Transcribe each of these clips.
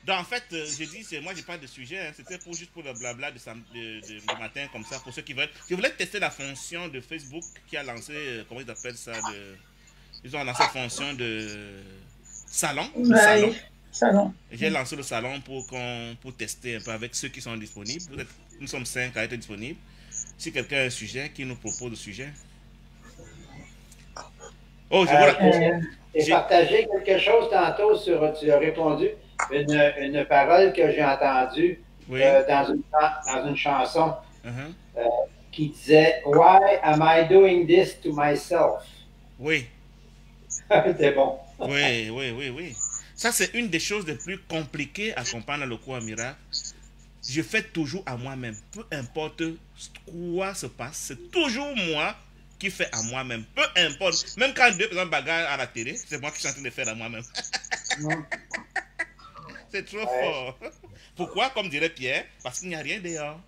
Donc, en fait, j'ai dit, moi, j'ai pas de sujet. Hein, c'était pour juste pour le blabla de matin, comme ça, pour ceux qui veulent. Je voulais tester la fonction de Facebook qui a lancé, comment ils appellent ça, ils ont lancé la fonction de salon, le salon. Ouais, salon. J'ai lancé le salon pour tester un peu avec ceux qui sont disponibles. Nous sommes 5 à être disponibles. Si quelqu'un a un sujet, qui nous propose le sujet. Oh, je vois. J'ai partagé quelque chose tantôt sur, tu as répondu, une parole que j'ai entendue Oui. dans une chanson Uh-huh. euh, qui disait Why am I doing this to myself? Oui. C'était bon. Oui, oui, oui, oui. Ça, c'est une des choses les plus compliquées à comprendre dans le cours miracle. Je fais toujours à moi-même. Peu importe quoi se passe, c'est toujours moi qui fais à moi-même. Peu importe. Même quand deux personnes bagarrent à la télé, c'est moi qui suis en train de faire à moi-même. C'est trop Ouais. fort. Pourquoi, comme dirait Pierre? Parce qu'il n'y a rien dehors.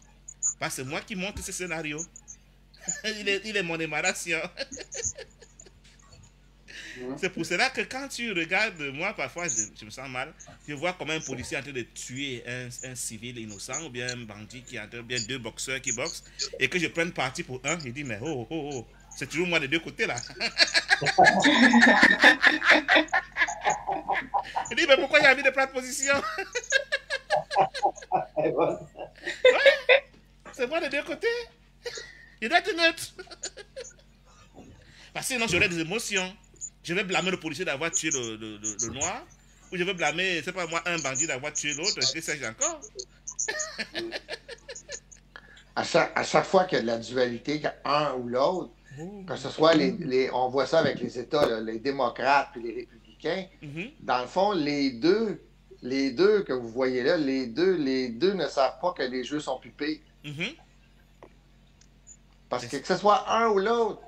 Parce que c'est moi qui monte ce scénario. Il est mon émanation. C'est pour cela que quand tu regardes, moi parfois je me sens mal, je vois comme un policier en train de tuer un civil innocent ou bien un bandit qui est en train, bien deux boxeurs qui boxent, et que je prenne parti pour un, je dis mais oh oh oh, c'est toujours moi des deux côtés là. Je dis mais pourquoi il a envie de prendre position? Ouais, c'est moi des deux côtés. Il doit être neutre. Parce que sinon j'aurais des émotions. Je vais blâmer le policier d'avoir tué le noir. Ou je vais blâmer, c'est pas moi, un bandit d'avoir tué l'autre. Que sais-je encore? À chaque fois qu'il y a de la dualité, un ou l'autre, que ce soit on voit ça avec les États, là, les démocrates et les républicains, Mhm. dans le fond, les deux que vous voyez là, les deux ne savent pas que les jeux sont pipés. Mhm. Parce que ce soit un ou l'autre,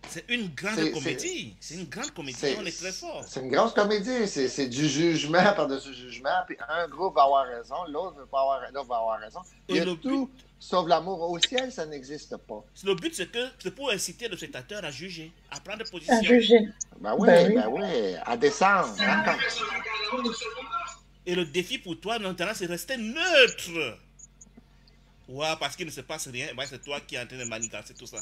C'est une grande comédie. C'est une grande comédie. On est très fort. c'est une grosse comédie. C'est du jugement par-dessus jugement. Puis un groupe va avoir raison, l'autre va avoir raison. Il Et y a le but, tout sauf l'amour. Au ciel, ça n'existe pas. le but c'est pour inciter le spectateur à juger, à prendre À position. juger. Ben oui, Ben oui. ben oui. À descendre. Et le défi pour toi, maintenant, c'est rester neutre. Ouais, parce qu'il ne se passe rien, ben, c'est toi qui es en train de manigancer tout ça.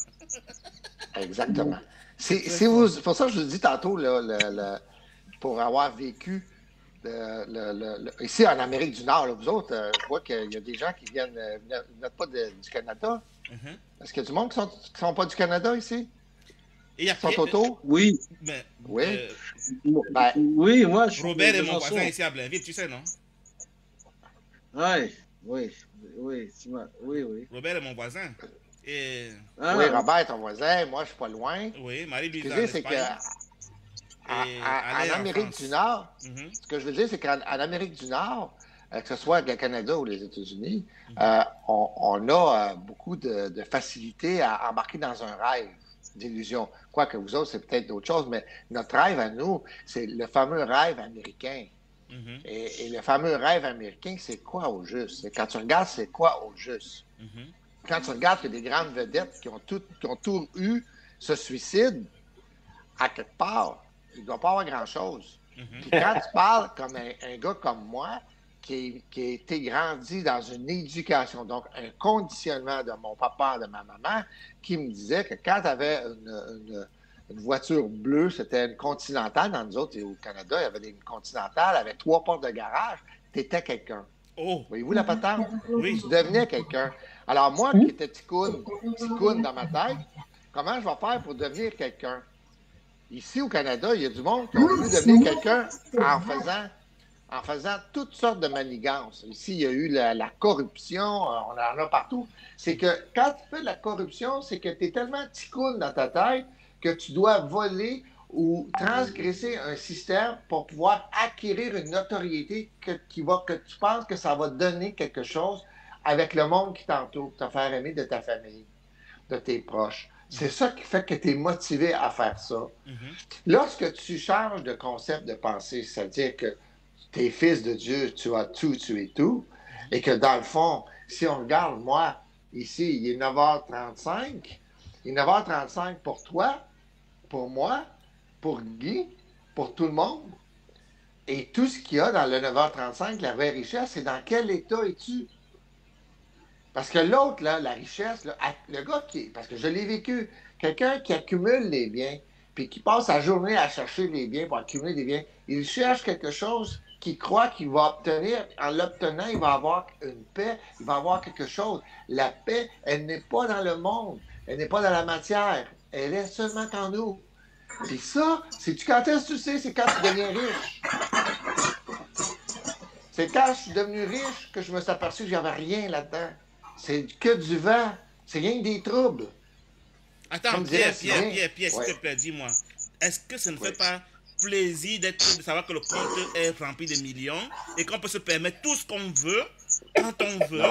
Exactement. Très fort. Pour ça que je vous dis tantôt, là, pour avoir vécu ici en Amérique du Nord, là, vous autres, je vois qu'il y a des gens qui viennent pas du Canada. Mhm. Est-ce qu'il y a du monde qui sont pas du Canada ici? Et il y a Qui sont auto? Oui. mais, Oui. Ben, Oui, moi, je suis Robert est de mon Besançon. voisin ici à Blainville, tu sais, non? Oui, oui, oui, oui, oui. Robert est mon voisin. Et oui, Ah, Robert, ton voisin, moi, je suis pas loin. oui, Marie-Louise Ce que est je en veux dire, c'est que Espagne. Et Alain en en Amérique du France. Nord, Mhm. ce que je veux dire, c'est qu'en Amérique du Nord, que ce soit le Canada ou les États-Unis, on a beaucoup de facilité à embarquer dans un rêve d'illusion. Quoique vous autres, c'est peut-être d'autres choses, mais notre rêve à nous, c'est le fameux rêve américain. Mhm. Et le fameux rêve américain, c'est quoi au juste? Quand tu regardes, c'est quoi au juste? Mhm. Quand tu regardes que des grandes vedettes qui ont tout eu se suicident, à quelque part, il ne doit pas avoir grand-chose. Mhm. Puis quand tu parles comme un gars comme moi, qui a été grandi dans une éducation, donc un conditionnement de mon papa, de ma maman, qui me disait que quand tu avais une voiture bleue, c'était une Continentale. Dans nous autres, au Canada, il y avait une Continentale avec 3 portes de garage. Tu étais quelqu'un. Oh, Voyez-vous la patente? oui. Tu devenais quelqu'un. Alors moi, qui étais ticoune dans ma tête, comment je vais faire pour devenir quelqu'un? Ici, au Canada, il y a du monde qui ont voulu devenir quelqu'un en faisant toutes sortes de manigances. Ici, il y a eu la corruption, on en a partout. C'est que quand tu fais de la corruption, c'est que tu es tellement ticoune dans ta tête que tu dois voler ou transgresser un système pour pouvoir acquérir une notoriété que tu penses que ça va donner quelque chose avec le monde qui t'entoure, te faire aimer de ta famille, de tes proches. C'est ça qui fait que tu es motivé à faire ça. Mhm. Lorsque tu changes de concept de pensée, c'est-à-dire que tu es fils de Dieu, tu as tout, tu es tout, et que dans le fond, si on regarde, moi, ici, il est 9h35, il est 9h35 pour toi, pour moi, pour Guy, pour tout le monde. Et tout ce qu'il y a dans le 9h35, la vraie richesse, c'est dans quel état es-tu? Parce que l'autre, là, la richesse, là, le gars parce que je l'ai vécu, quelqu'un qui accumule les biens, puis qui passe sa journée à chercher les biens pour accumuler des biens, il cherche quelque chose qu'il croit qu'il va obtenir. En l'obtenant, il va avoir une paix, il va avoir quelque chose. La paix, elle n'est pas dans le monde, elle n'est pas dans la matière, elle est seulement en nous. Puis ça, quand est-ce que tu sais, c'est quand tu deviens riche. C'est quand je suis devenu riche que je me suis aperçu que j'avais rien là-dedans. C'est que du vent. C'est rien que des troubles. Attends, Pierre, s'il te plaît, dis-moi. Est-ce que ça ne fait pas plaisir de savoir que le compte est rempli de millions et qu'on peut se permettre tout ce qu'on veut, quand on veut?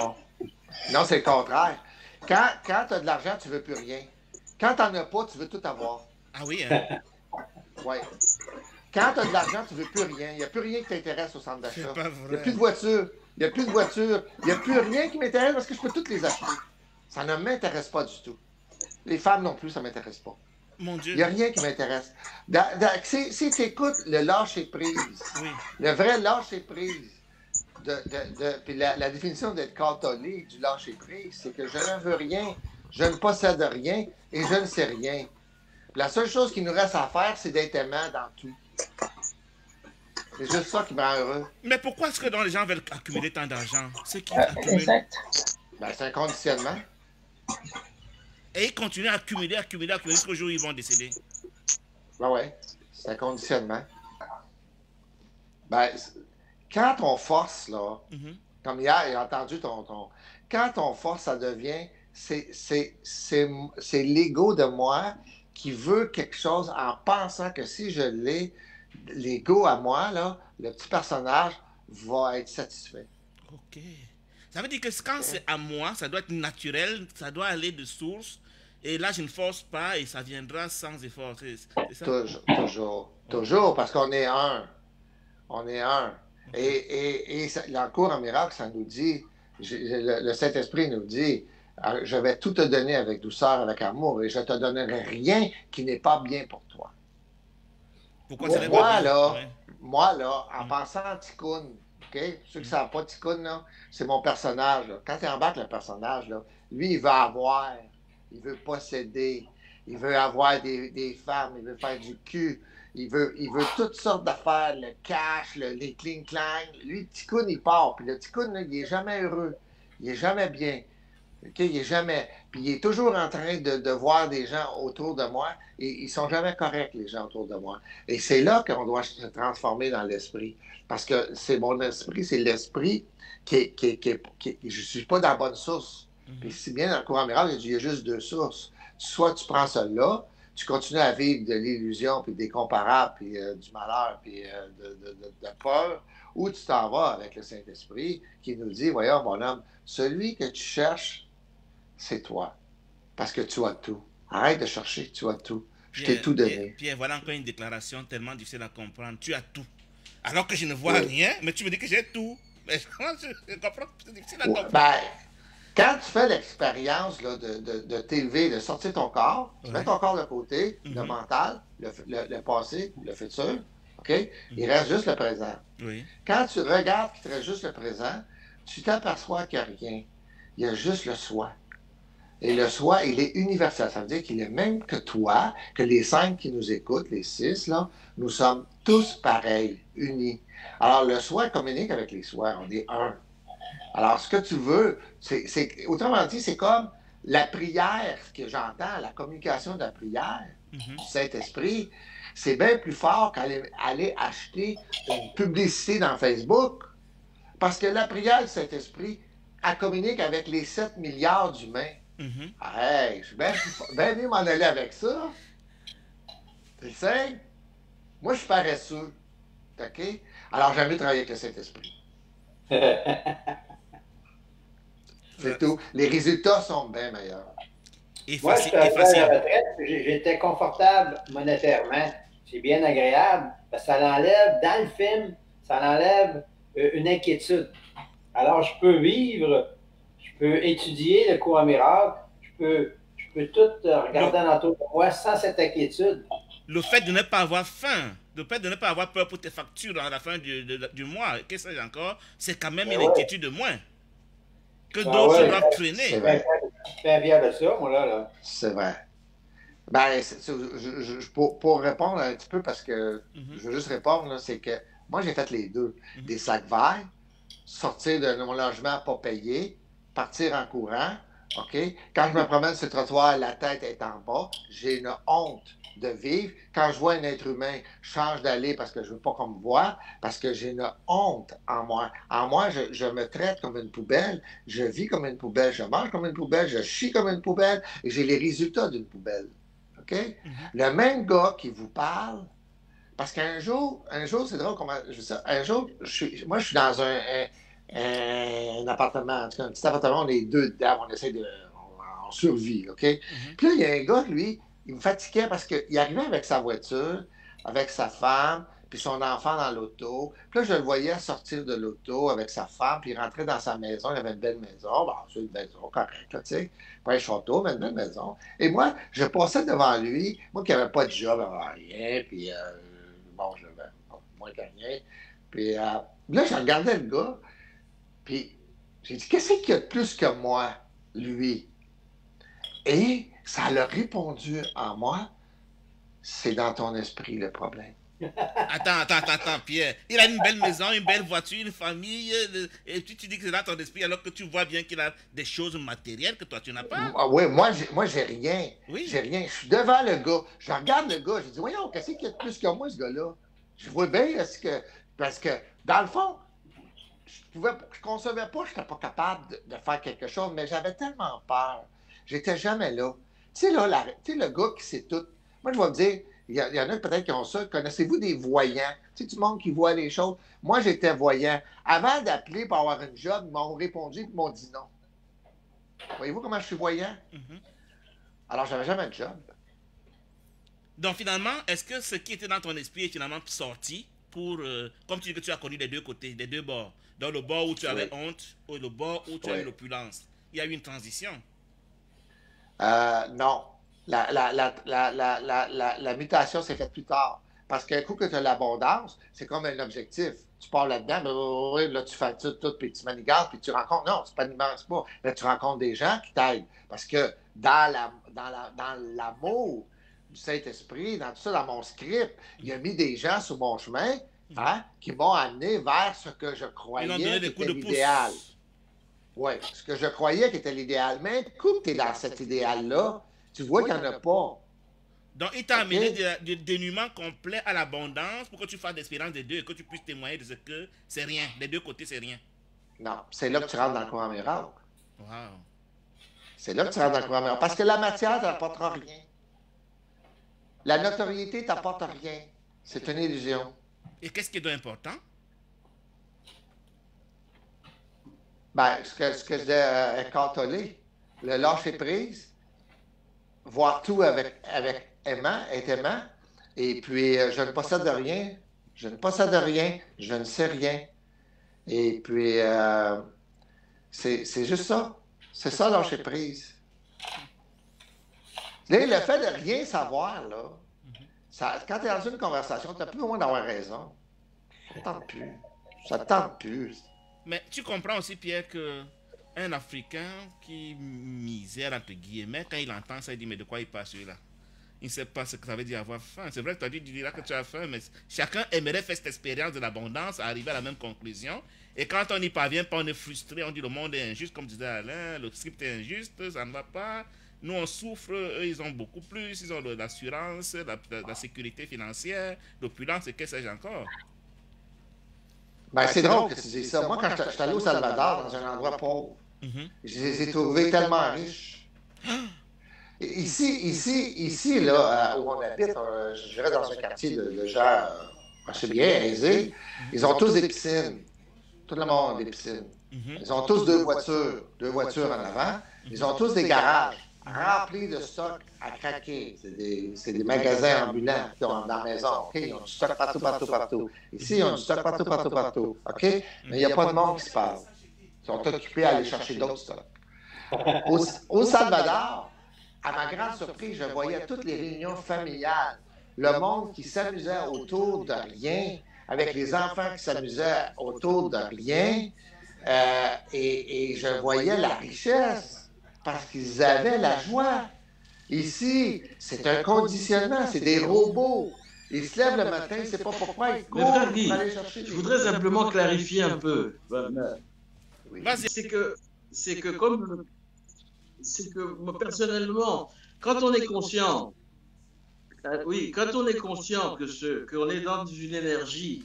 Non, c'est le contraire. Quand tu as de l'argent, tu ne veux plus rien. Quand tu n'en as pas, tu veux tout avoir. Ah oui, hein? Oui. Quand tu as de l'argent, tu ne veux plus rien. Il n'y a plus rien qui t'intéresse au centre d'achat. Il n'y a plus de voiture. Il n'y a plus de voiture. Il n'y a plus rien qui m'intéresse parce que je peux toutes les acheter. Ça ne m'intéresse pas du tout. Les femmes non plus, ça ne m'intéresse pas. Mon Dieu. Il n'y a rien qui m'intéresse. Si tu écoutes le lâcher-prise, le vrai lâcher-prise, puis la définition d'être catholique du lâcher-prise, c'est que je ne veux rien, je ne possède rien et je ne sais rien. La seule chose qui nous reste à faire, c'est d'être aimant dans tout. C'est juste ça qui me rend heureux. Mais pourquoi est-ce que les gens veulent accumuler tant d'argent? Ceux qui accumulent... Exact. Ben, c'est un conditionnement. Et ils continuent à accumuler jusqu'au jour où ils vont décéder. Ben ouais, c'est un conditionnement. Ben, quand on force, là, comme hier, j'ai entendu quand on force, ça devient... C'est l'ego de moi qui veut quelque chose en pensant que si je l'ai, l'ego à moi, là, le petit personnage va être satisfait. OK. Ça veut dire que quand c'est à moi, ça doit être naturel, ça doit aller de source. Et là, je ne force pas et ça viendra sans effort. C'est ça? Toujours, parce qu'on est un. On est un. Et dans le cours en miracle, ça nous dit, le Saint-Esprit nous dit, je vais tout te donner avec douceur, avec amour, et je ne te donnerai rien qui n'est pas bien pour toi. Pourquoi ça n'est pas bien? Moi, là, en pensant à Tikkun, OK? Ceux qui ne savent pas Tikkun, là, c'est mon personnage. Là. Quand tu embarques le personnage, là, lui, il veut avoir, il veut posséder, il veut avoir des femmes, il veut faire du cul, il veut toutes sortes d'affaires, le cash, les cling-clang. Lui, Tikkun, il part. Puis le Tikkun, là, il n'est jamais heureux. Il n'est jamais bien. Okay? Il est jamais. Puis il est toujours en train de voir des gens autour de moi et ils sont jamais corrects, les gens autour de moi. Et c'est là qu'on doit se transformer dans l'esprit. Parce que c'est mon esprit, c'est l'esprit qui je suis pas dans la bonne source. Puis si bien dans le courant miracle, il y a juste deux sources. Soit tu prends celle-là, tu continues à vivre de l'illusion, puis des comparables, puis du malheur, puis de peur, ou tu t'en vas avec le Saint-Esprit qui nous dit, voyons mon homme, celui que tu cherches, c'est toi. Parce que tu as tout. Arrête de chercher, tu as tout. Je t'ai tout donné. Pierre, voilà encore une déclaration tellement difficile à comprendre. Tu as tout. Alors que je ne vois rien, mais tu me dis que j'ai tout. Mais comment je comprends que c'est difficile à comprendre? Ben, quand tu fais l'expérience là, de t'élever, de sortir ton corps, tu mets ton corps de côté, le mental, le passé, le futur, OK? Il reste juste le présent. Oui. Quand tu regardes qu'il te reste juste le présent, tu t'aperçois qu'il n'y a rien. Il y a juste le soi. Et le soi, il est universel. Ça veut dire qu'il est même que toi, que les 5 qui nous écoutent, les 6, là, nous sommes tous pareils, unis. Alors, le soi communique avec les soi. On est un. Alors, ce que tu veux, autrement dit, c'est comme la prière que j'entends, la communication de la prière du Saint-Esprit, c'est bien plus fort qu'aller acheter une publicité dans Facebook. Parce que la prière du Saint-Esprit, elle communique avec les 7 milliards d'humains. Hey, je suis bien mieux m'en aller avec ça. Tu sais? Moi, je suis paresseux. OK? Alors, j'aime mieux travailler avec le Saint-Esprit. C'est tout. Les résultats sont bien meilleurs. Moi, je suis à la retraite, j'étais confortable monétairement. C'est bien agréable. Parce que ça l'enlève, dans le film, ça l'enlève une inquiétude. Alors, je peux vivre, je peux étudier le cours miracle, je peux tout regarder autour de moi sans cette inquiétude. Le fait de ne pas avoir faim, Le fait de ne pas avoir peur pour tes factures à la fin du mois, qu'est-ce que c'est encore? C'est quand même une ouais. inquiétude de moins. Que Ah d'autres ouais. doivent C'est traîner. vrai. Je suis fier de ça, moi, là. C'est vrai. Ben, pour répondre un petit peu, parce que Mhm, je veux juste répondre, là, c'est que moi, j'ai fait les deux. mhm. Des sacs verts, sortir de mon logement pas payé, partir en courant, OK? Quand je me promène sur le trottoir, la tête est en bas, j'ai une honte de vivre. Quand je vois un être humain, je change d'aller parce que je veux pas qu'on me voie, parce que j'ai une honte en moi. En moi, je me traite comme une poubelle, je vis comme une poubelle, je mange comme une poubelle, je chie comme une poubelle, et j'ai les résultats d'une poubelle. OK? Mhm. Le même gars qui vous parle, parce qu'un jour, c'est drôle comment je dis ça. Un jour, moi, je suis dans un appartement, en tout cas, un petit appartement, on est deux dedans, on survit, OK? Mhm. Puis là, il y a un gars, lui, il me fatiguait parce qu'il arrivait avec sa voiture, avec sa femme, puis son enfant dans l'auto. Puis là, je le voyais sortir de l'auto avec sa femme, puis il rentrait dans sa maison. Il avait une belle maison. Bon, c'est une maison correcte, tu sais. Pas un château, mais une belle maison. Et moi, je passais devant lui, moi qui n'avais pas de job, rien, puis bon, je n'avais moins que rien. Puis là, je regardais le gars, puis j'ai dit, qu'est-ce qu'il y a de plus que moi, lui? Et ça l'a répondu en moi, c'est dans ton esprit le problème. Attends, Pierre. Il a une belle maison, une belle voiture, une famille, et tu dis que c'est dans ton esprit alors que tu vois bien qu'il a des choses matérielles que toi tu n'as pas. Oui, moi, j'ai rien. Oui. J'ai rien. Je suis devant le gars. Je regarde le gars. Je dis, voyons, qu'est-ce qu'il y a de plus que moi, ce gars-là? Je vois bien parce que, dans le fond, je concevais pas, je n'étais pas capable de faire quelque chose, mais j'avais tellement peur. J'étais jamais là. Tu sais, là, tu sais, le gars qui sait tout. Moi, je vais me dire, il y en a peut-être qui ont ça. Connaissez-vous des voyants? Tu sais, du monde qui voit les choses. Moi, j'étais voyant. Avant d'appeler pour avoir une job, ils m'ont répondu et m'ont dit non. Voyez-vous comment je suis voyant? Mhm. Alors, j'avais jamais de job. Donc finalement, est-ce que ce qui était dans ton esprit est finalement sorti pour, comme tu dis que tu as connu les deux côtés, les deux bords, dans le bord où tu avais honte ou le bord où tu as eu l'opulence, il y a eu une transition. Non. La mutation s'est faite plus tard. Parce qu'un coup que tu as l'abondance, c'est comme un objectif. Tu pars là-dedans, là, tu fais tout, puis tu manigances, puis tu rencontres. Non, c'est pas n'immense pas. Là, tu rencontres des gens qui t'aident. Parce que dans l'amour du Saint-Esprit, dans tout ça, dans mon script, il a mis des gens sur mon chemin qui m'ont amené vers ce que je croyais était l'idéal. Oui, ce que je croyais qui était l'idéal. Mais comme tu es dans cet idéal-là, tu vois qu'il n'y en a pas. Donc, il t'a amené du dénuement complet à l'abondance pour que tu fasses l'expérience des deux et que tu puisses témoigner de ce que c'est rien. Des deux côtés, c'est rien. Non, c'est là que tu rentres dans le courant miracle. Wow. C'est là que tu rentres dans le courant miracle. Parce que la matière ne t'apportera rien. La notoriété ne t'apporte rien. C'est une illusion. Et qu'est-ce qui est important? Ben, ce que je dis à Cartolé, le lâcher prise, voir tout avec aimant, être aimant, et puis je ne possède rien, je ne sais rien. Et puis, c'est juste ça. C'est ça, lâcher prise. Là, le fait de rien savoir, là, quand tu es dans une conversation, tu n'as plus besoin d'avoir raison. Ça ne tente plus. Ça ne tente plus. Mais tu comprends aussi, Pierre, qu'un Africain qui misère, entre guillemets, quand il entend ça, il dit, mais de quoi il parle celui-là? Il ne sait pas ce que ça veut dire avoir faim. C'est vrai que tu diras que tu as faim, mais chacun aimerait faire cette expérience de l'abondance, arriver à la même conclusion. Et quand on n'y parvient pas, on est frustré, on dit le monde est injuste, comme disait Alain, le script est injuste, ça ne va pas. Nous, on souffre, eux, ils ont beaucoup plus, ils ont de l'assurance, la sécurité financière, l'opulence et qu'est-ce que j'ai encore. Ben, c'est drôle que tu dises ça. Moi, quand je suis allé au Salvador, dans un endroit pauvre, je les ai trouvés tellement riches. Ici là, où on habite, je dirais dans un quartier de gens assez bien aisés, ils ont tous des piscines. Tout le monde a des piscines. Ils ont tous deux voitures en avant. Ils ont tous des garages remplis de stocks à craquer. C'est des magasins ambulants qui ont dans la maison. Okay? Ils ont du stock partout. Ici, ils ont du stock partout. OK? Mais il n'y a pas de monde qui se parle. Ils sont occupés à aller chercher d'autres stocks. Au Salvador, à ma grande surprise, je voyais toutes les réunions familiales le monde qui s'amusait autour de rien, avec les enfants qui s'amusaient autour de rien, et je voyais la richesse parce qu'ils avaient la joie. Ici, c'est un conditionnement, c'est des robots. Ils se lèvent le matin, c'est pas pourquoi ils courent frère Guy, pour aller chercher. je voudrais simplement clarifier un peu. Oui. C'est que moi, personnellement, quand on est conscient, oui, quand on est conscient qu'on est dans une énergie,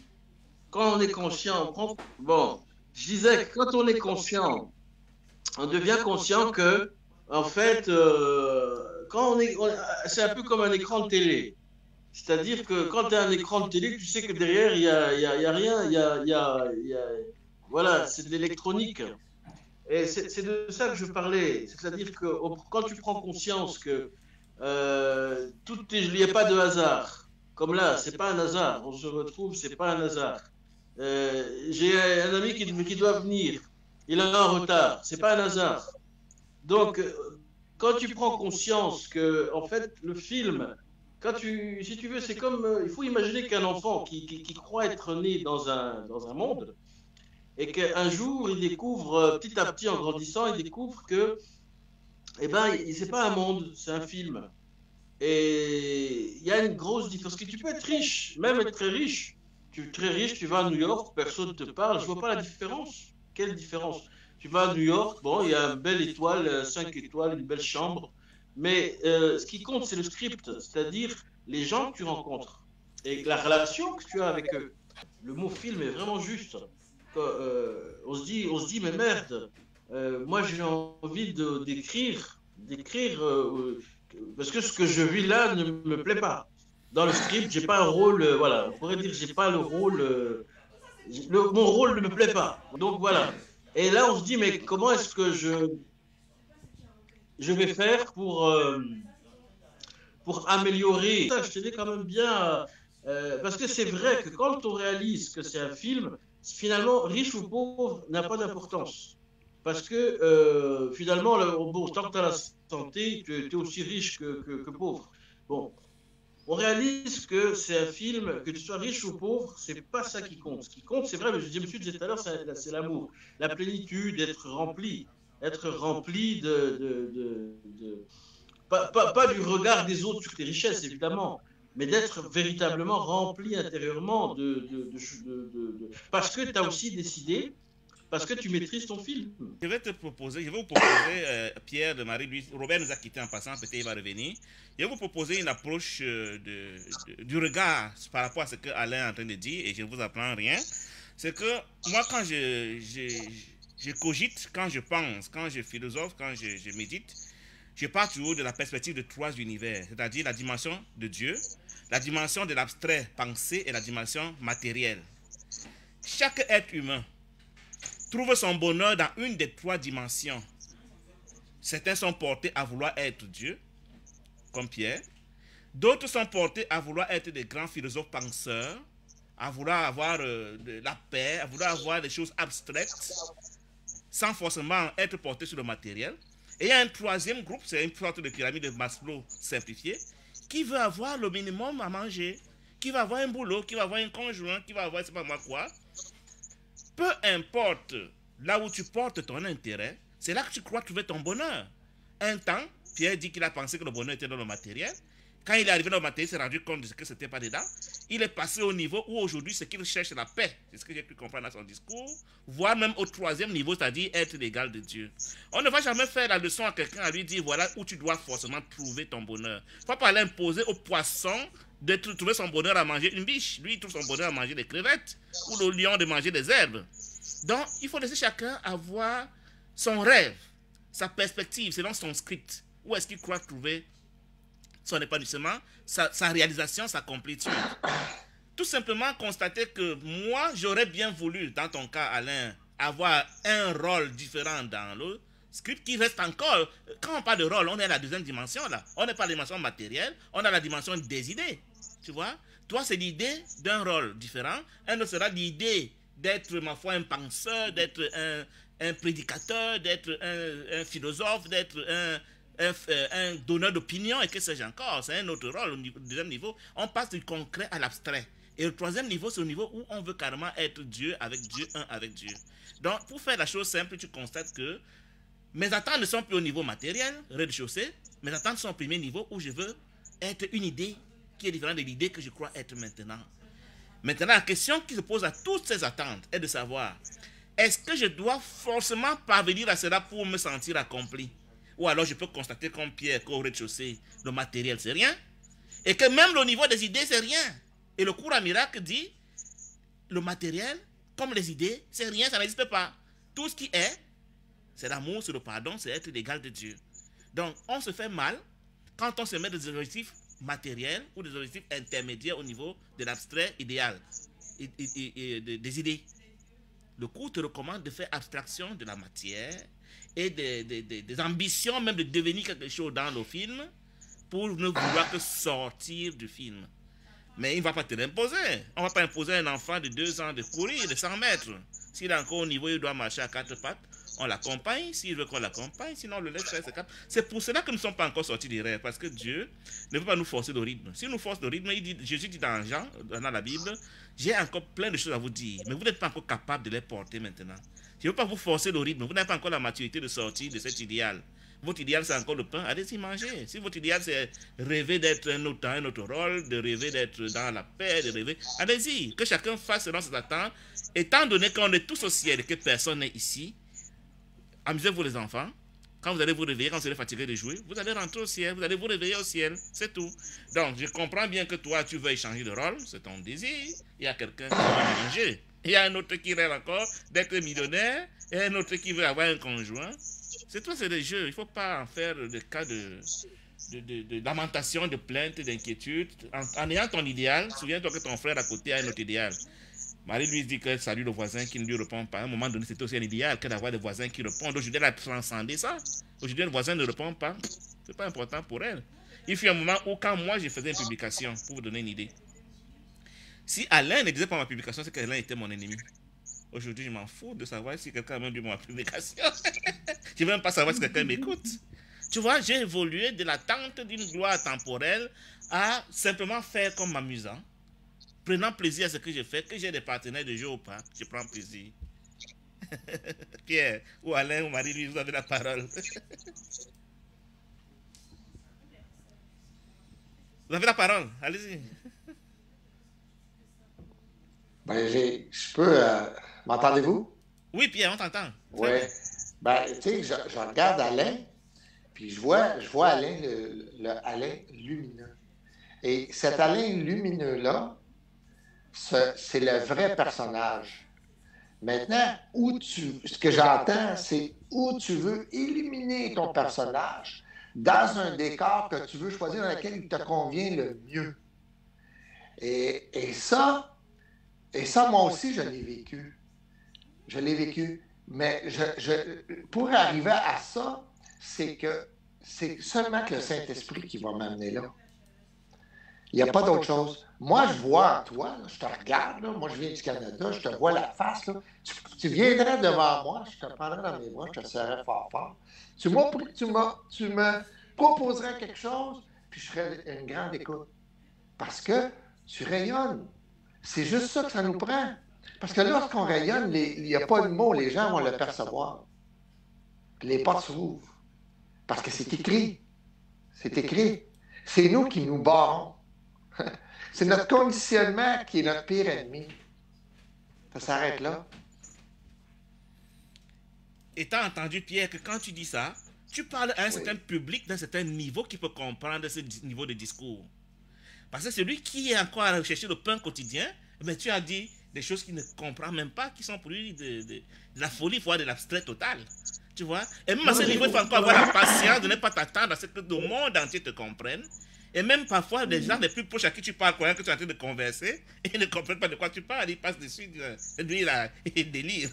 quand on est conscient, bon, je disais que quand on est conscient, on devient conscient que, en fait, c'est un peu comme un écran de télé. C'est-à-dire que quand tu as un écran de télé, tu sais que derrière, il y a rien, voilà, c'est de l'électronique. Et c'est de ça que je parlais. C'est-à-dire que quand tu prends conscience que il n'y a pas de hasard, comme là, c'est pas un hasard, on se retrouve, c'est pas un hasard. J'ai un ami qui doit venir, il est en retard, c'est pas un hasard. Donc, quand tu prends conscience que, en fait, le film, si tu veux, c'est comme, il faut imaginer qu'un enfant qui croit être né dans un monde, et qu'un jour, il découvre, petit à petit, en grandissant, il découvre que, eh ben, c'est pas un monde, c'est un film. Et il y a une grosse différence. Parce que tu peux être riche, même être très riche. Tu es très riche, tu vas à New York, personne ne te parle. Je vois pas la différence. Quelle différence? Tu vas à New York, bon, il y a une belle étoile, 5 étoiles, une belle chambre. Mais ce qui compte, c'est le script, c'est-à-dire les gens que tu rencontres et la relation que tu as avec eux. Le mot film est vraiment juste. On se dit, mais merde, moi j'ai envie d'écrire, parce que ce que je vis là ne me plaît pas. Dans le script, j'ai pas un rôle, voilà, on pourrait dire que j'ai pas le rôle, mon rôle ne me plaît pas. Donc voilà. Et là, on se dit, mais comment est-ce que je vais faire pour améliorer ça? Je te dis quand même bien, parce que c'est vrai que quand on réalise que c'est un film, finalement, riche ou pauvre n'a pas d'importance. Parce que finalement, bon, tant que tu as la santé, tu es aussi riche que pauvre. Bon, on réalise que c'est un film, que tu sois riche ou pauvre, c'est pas ça qui compte. Ce qui compte, c'est vrai, mais je disais tout à l'heure, c'est l'amour, la plénitude, être rempli pas du regard des autres sur tes richesses, évidemment, mais d'être véritablement rempli intérieurement parce que tu as aussi décidé, parce que tu maîtrises ton film. Je vais vous proposer, Pierre de Marie-Louise, Robert nous a quittés en passant, peut-être il va revenir. Je vais vous proposer une approche du regard par rapport à ce que Alain est en train de dire, et je ne vous apprends rien. C'est que moi, quand je cogite, quand je pense, quand je philosophe, quand je médite, je pars toujours de la perspective de 3 univers, c'est-à-dire la dimension de Dieu, la dimension de l'abstrait pensé et la dimension matérielle. Chaque être humain trouve son bonheur dans une des 3 dimensions. Certains sont portés à vouloir être Dieu, comme Pierre. D'autres sont portés à vouloir être des grands philosophes penseurs, à vouloir avoir de la paix, à vouloir avoir des choses abstraites, sans forcément être portés sur le matériel. Et il y a un 3e groupe, c'est une sorte de pyramide de Maslow simplifiée, qui veut avoir le minimum à manger, qui va avoir un boulot, qui va avoir un conjoint, qui va avoir, je sais pas moi quoi. Peu importe là où tu portes ton intérêt, c'est là que tu crois trouver ton bonheur. Un temps, Pierre dit qu'il a pensé que le bonheur était dans le matériel. Quand il est arrivé dans le matériel, il s'est rendu compte de ce que c'était pas dedans. Il est passé au niveau où aujourd'hui, c'est qu'il cherche la paix. C'est ce que j'ai pu comprendre dans son discours. Voire même au 3e niveau, c'est-à-dire être l'égal de Dieu. On ne va jamais faire la leçon à quelqu'un à lui dire voilà où tu dois forcément trouver ton bonheur. Il ne faut pas l'imposer au poisson de trouver son bonheur à manger une biche. Lui, il trouve son bonheur à manger des crevettes. Ou le lion de manger des herbes. Donc, il faut laisser chacun avoir son rêve, sa perspective, selon son script. Où est-ce qu'il croit trouver son épanouissement, sa réalisation, sa complétude. Tout simplement constater que moi, j'aurais bien voulu, dans ton cas, Alain, avoir un rôle différent dans le script qui reste encore. Quand on parle de rôle, on est à la 2e dimension, là. On n'est pas à la dimension matérielle, on a la dimension des idées. Tu vois? Toi, c'est l'idée d'un rôle différent. Un autre sera l'idée d'être, ma foi, un penseur, d'être un prédicateur, d'être un philosophe, d'être un donneur d'opinion et que sais-je encore. C'est un autre rôle. Au deuxième niveau, on passe du concret à l'abstrait. Et le troisième niveau, c'est au niveau où on veut carrément être Dieu avec Dieu, un avec Dieu. Donc, pour faire la chose simple, tu constates que mes attentes ne sont plus au niveau matériel, rez-de-chaussée. Mes attentes sont au premier niveau où je veux être une idée qui est différente de l'idée que je crois être maintenant. Maintenant, la question qui se pose à toutes ces attentes est de savoir, est-ce que je dois forcément parvenir à cela pour me sentir accompli? Ou alors je peux constater comme Pierre qu'au rez-de-chaussée, le matériel c'est rien, et que même le niveau des idées c'est rien. Et le cours à miracle dit, le matériel, comme les idées, c'est rien, ça n'existe pas. Tout ce qui est, c'est l'amour, c'est le pardon, c'est être l'égal de Dieu. Donc, on se fait mal quand on se met des objectifs matériels ou des objectifs intermédiaires au niveau de l'abstrait idéal et des idées. Le cours te recommande de faire abstraction de la matière et des ambitions même de devenir quelque chose dans le film pour ne vouloir que sortir du film. Mais il ne va pas te l'imposer. On ne va pas imposer à un enfant de 2 ans de courir de 100 mètres. S'il est encore au niveau, il doit marcher à 4 pattes. On l'accompagne, s'il veut qu'on l'accompagne, sinon on le laisse faire ses capes. C'est pour cela que nous ne sommes pas encore sortis des rêves, parce que Dieu ne veut pas nous forcer le rythme. S'il nous force le rythme, Jésus dit dans Jean, dans la Bible, j'ai encore plein de choses à vous dire, mais vous n'êtes pas encore capable de les porter maintenant. Je ne veux pas vous forcer le rythme, vous n'avez pas encore la maturité de sortir de cet idéal. Votre idéal, c'est encore le pain, allez-y manger. Si votre idéal, c'est rêver d'être un autre rôle, de rêver d'être dans la paix, de rêver, allez-y, que chacun fasse selon ses attentes. Étant donné qu'on est tous au ciel et que personne n'est ici, amusez-vous les enfants. Quand vous allez vous réveiller, quand vous serez fatigué de jouer, vous allez rentrer au ciel, vous allez vous réveiller au ciel, c'est tout. Donc, je comprends bien que toi, tu veux changer de rôle, c'est ton désir. Il y a quelqu'un qui va manger. Il y a un autre qui rêve encore d'être millionnaire, et un autre qui veut avoir un conjoint. C'est tout, c'est des jeux. Il ne faut pas en faire des cas de lamentation, de plainte, d'inquiétude. En ayant ton idéal, souviens-toi que ton frère à côté a un autre idéal. Marie lui dit qu'elle salue le voisin qui ne lui répond pas. À un moment donné, c'était aussi un idéal que d'avoir des voisins qui répondent. Aujourd'hui, elle a transcendé ça. Aujourd'hui, le voisin ne répond pas. Ce n'est pas important pour elle. Il fut un moment où, quand moi, je faisais une publication, pour vous donner une idée, si Alain ne disait pas ma publication, c'est qu'Alain était mon ennemi. Aujourd'hui, je m'en fous de savoir si quelqu'un a même lu ma publication. Je ne veux même pas savoir si quelqu'un m'écoute. Tu vois, j'ai évolué de l'attente d'une gloire temporelle à simplement faire comme m'amusant. Prenant plaisir à ce que je fais, que j'ai des partenaires de jeu ou pas, je prends plaisir. Pierre, ou Alain, ou Marie-Louise, vous avez la parole. Vous avez la parole, allez-y. Ben, je peux... m'entendez-vous? Oui, Pierre, on t'entend. Oui. Ben, tu sais, je regarde Alain, puis je vois Alain, le Alain lumineux. Et cet Alain lumineux-là, c'est le vrai personnage. Maintenant, ce que j'entends, c'est où tu veux éliminer ton personnage dans un décor que tu veux choisir, dans lequel il te convient le mieux. Et ça, moi aussi, je l'ai vécu. Je l'ai vécu. Mais pour arriver à ça, c'est seulement que le Saint-Esprit qui va m'amener là. Il n'y a pas d'autre chose. Moi, je vois en toi, là, je te regarde, là, moi je viens du Canada, je te vois la face, là, tu viendrais devant moi, je te prendrais dans mes bras, je te serrais fort fort. Tu me proposerais quelque chose, puis je ferais une grande écoute. Parce que tu rayonnes. C'est juste ça que ça nous prend. Parce que lorsqu'on rayonne, il n'y a pas de mots, les gens vont le percevoir. Les portes s'ouvrent. Parce que c'est écrit. C'est écrit. C'est nous qui nous barrons. C'est notre conditionnement qui est notre pire ennemi. Ça s'arrête là. Et tu as entendu, Pierre, que quand tu dis ça, tu parles à un certain public d'un certain niveau qui peut comprendre ce niveau de discours. Parce que celui qui est encore à rechercher le pain quotidien, mais tu as dit des choses qu'il ne comprend même pas, qui sont pour lui de la folie, voire de l'abstrait total. Tu vois? Et même à ce niveau, il faut encore avoir la patience de ne pas t'attendre à ce que le monde entier te comprenne. Et même parfois, les gens les plus proches à qui tu parles, croyant que tu es en train de converser, ils ne comprennent pas de quoi tu parles, ils passent dessus, lui, là, il délire.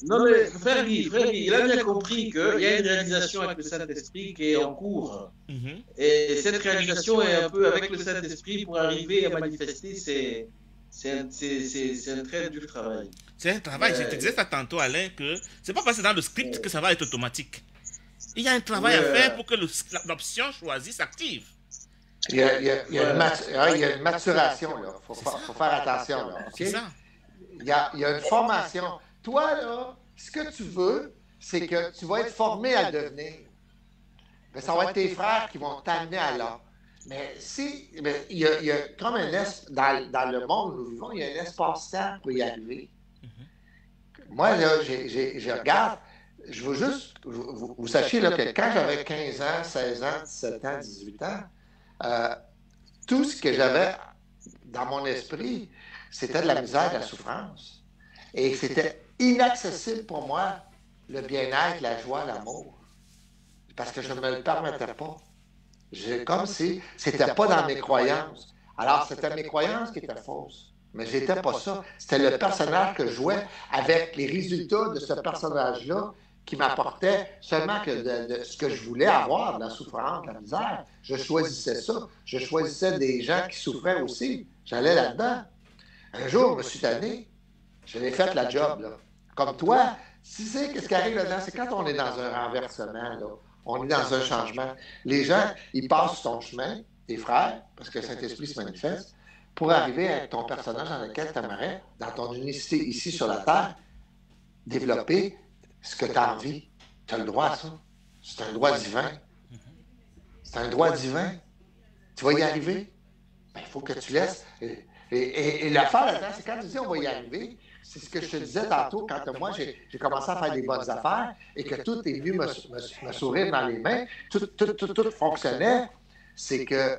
Non, mais frère Guy, il a bien compris qu'il y a une réalisation avec le Saint-Esprit qui est en cours. Et cette réalisation est un peu avec le Saint-Esprit pour arriver à manifester, c'est un très dur travail. C'est un travail, je te disais ça tantôt, Alain, que c'est pas parce que dans le script que ça va être automatique. Il y a un travail à faire pour que l'option choisie s'active. Il y a une maturation, là. Faut faire attention, là. Okay? C'est ça. Il y a une formation. Toi, là, ce que tu veux, c'est que tu vas être formé à le devenir. Mais ça va être tes frères qui vont t'amener à là. Mais il y a comme dans le monde où nous vivons, il y a un espace-temps pour y arriver. Moi, là, je regarde, je veux juste, vous sachiez là, que quand j'avais 15 ans, 16 ans, 17 ans, 18 ans, tout ce que j'avais dans mon esprit, c'était de la misère, de la souffrance. Et c'était inaccessible pour moi, le bien-être, la joie, l'amour. Parce que je ne me le permettais pas. Comme si c'était pas dans mes croyances. Alors, c'était mes croyances qui étaient fausses. Mais j'étais pas ça. C'était le personnage que je jouais avec les résultats de ce personnage-là qui m'apportait seulement de ce que je voulais avoir, de la souffrance, de la misère. Je choisissais ça. Je choisissais des gens qui souffraient aussi. J'allais là-dedans. Un jour, je me suis tanné. Je l'ai fait la job, là. Comme toi, si c'est qu'est-ce qui arrive là-dedans, c'est quand on est dans un renversement, là. On est dans un changement. Les gens, ils passent ton chemin, tes frères, parce que le Saint-Esprit se manifeste, pour arriver à ton personnage dans lequel tu aimerais, dans ton unicité ici sur la Terre, développer ce que tu as envie. Tu as le droit à ça. C'est un droit divin. C'est un droit divin. Tu vas y arriver. Ben, il faut que tu laisses. Et l'affaire là-dedans, c'est quand tu dis on va y arriver, c'est ce que je te disais tantôt, quand moi, j'ai commencé à faire des bonnes affaires et que tout est venu me sourire dans les mains, tout fonctionnait, c'est que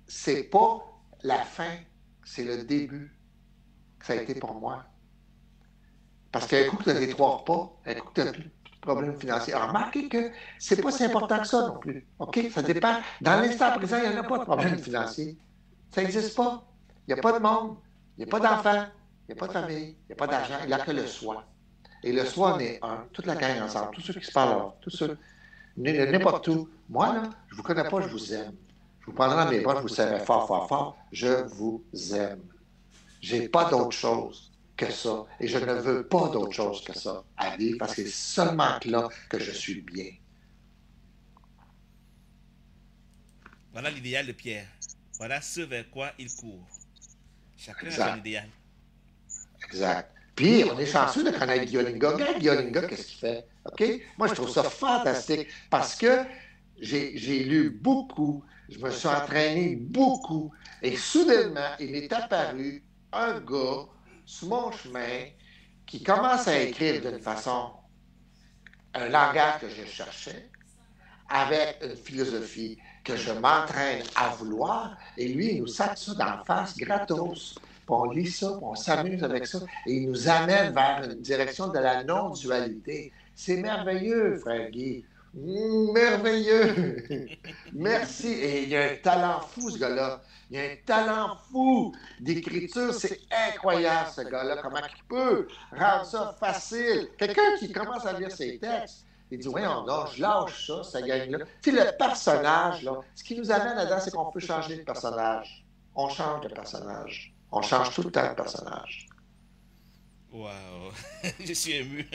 c'est pas la fin, c'est le début que ça a été pour moi. Parce qu'un coup que tu as des 3 repas, un coup que tu as plus de problèmes financiers. Alors, remarquez que c'est pas si important que ça non plus. OK? Ça dépend. Dans l'instant présent, il n'y en a pas de problème financier. Ça n'existe pas. Il n'y a pas de monde, il n'y a pas d'enfants, il n'y a pas de famille, il n'y a pas d'argent, il n'y a que le soi. Et le soi, on est un, toute la gang ensemble, tous ceux qui se parlent là, tous ceux, n'importe où. Moi, là, je ne vous connais pas, je vous aime. Je vous prendrai dans mes bras, je vous serrai fort, fort, fort. Je vous aime. Je n'ai pas d'autre chose que ça. Et je ne veux pas d'autre chose que ça à vivre, parce que c'est seulement là que je suis bien. Voilà l'idéal de Pierre. Voilà ce vers quoi il court. Chacun Exact. a son idéal. Exact. Puis, on est chanceux de connaître Giolinga. Regarde Giolinga, qu'est-ce qu'il fait? OK? Moi, je trouve ça fantastique parce que j'ai lu beaucoup, je me suis entraîné beaucoup, et soudainement, il est apparu un gars sur mon chemin qui commence à écrire d'une façon, un langage que je cherchais, avec une philosophie que je m'entraîne à vouloir, et lui, il nous sac ça d'en face gratos. Puis on lit ça, puis on s'amuse avec ça, et il nous amène vers une direction de la non-dualité. C'est merveilleux, frère Guy. Merveilleux! Merci. Et il y a un talent fou, ce gars-là. Il y a un talent fou d'écriture. C'est incroyable, ce gars-là. Comment il peut rendre ça facile? Quelqu'un qui commence à lire ses textes, il dit, voyons donc, je lâche ça, cette gang-là. Tu sais, le personnage, là, ce qui nous amène là-dedans, c'est qu'on peut changer de personnage. On change de personnage. On change tout le temps de personnage. Waouh, je suis ému.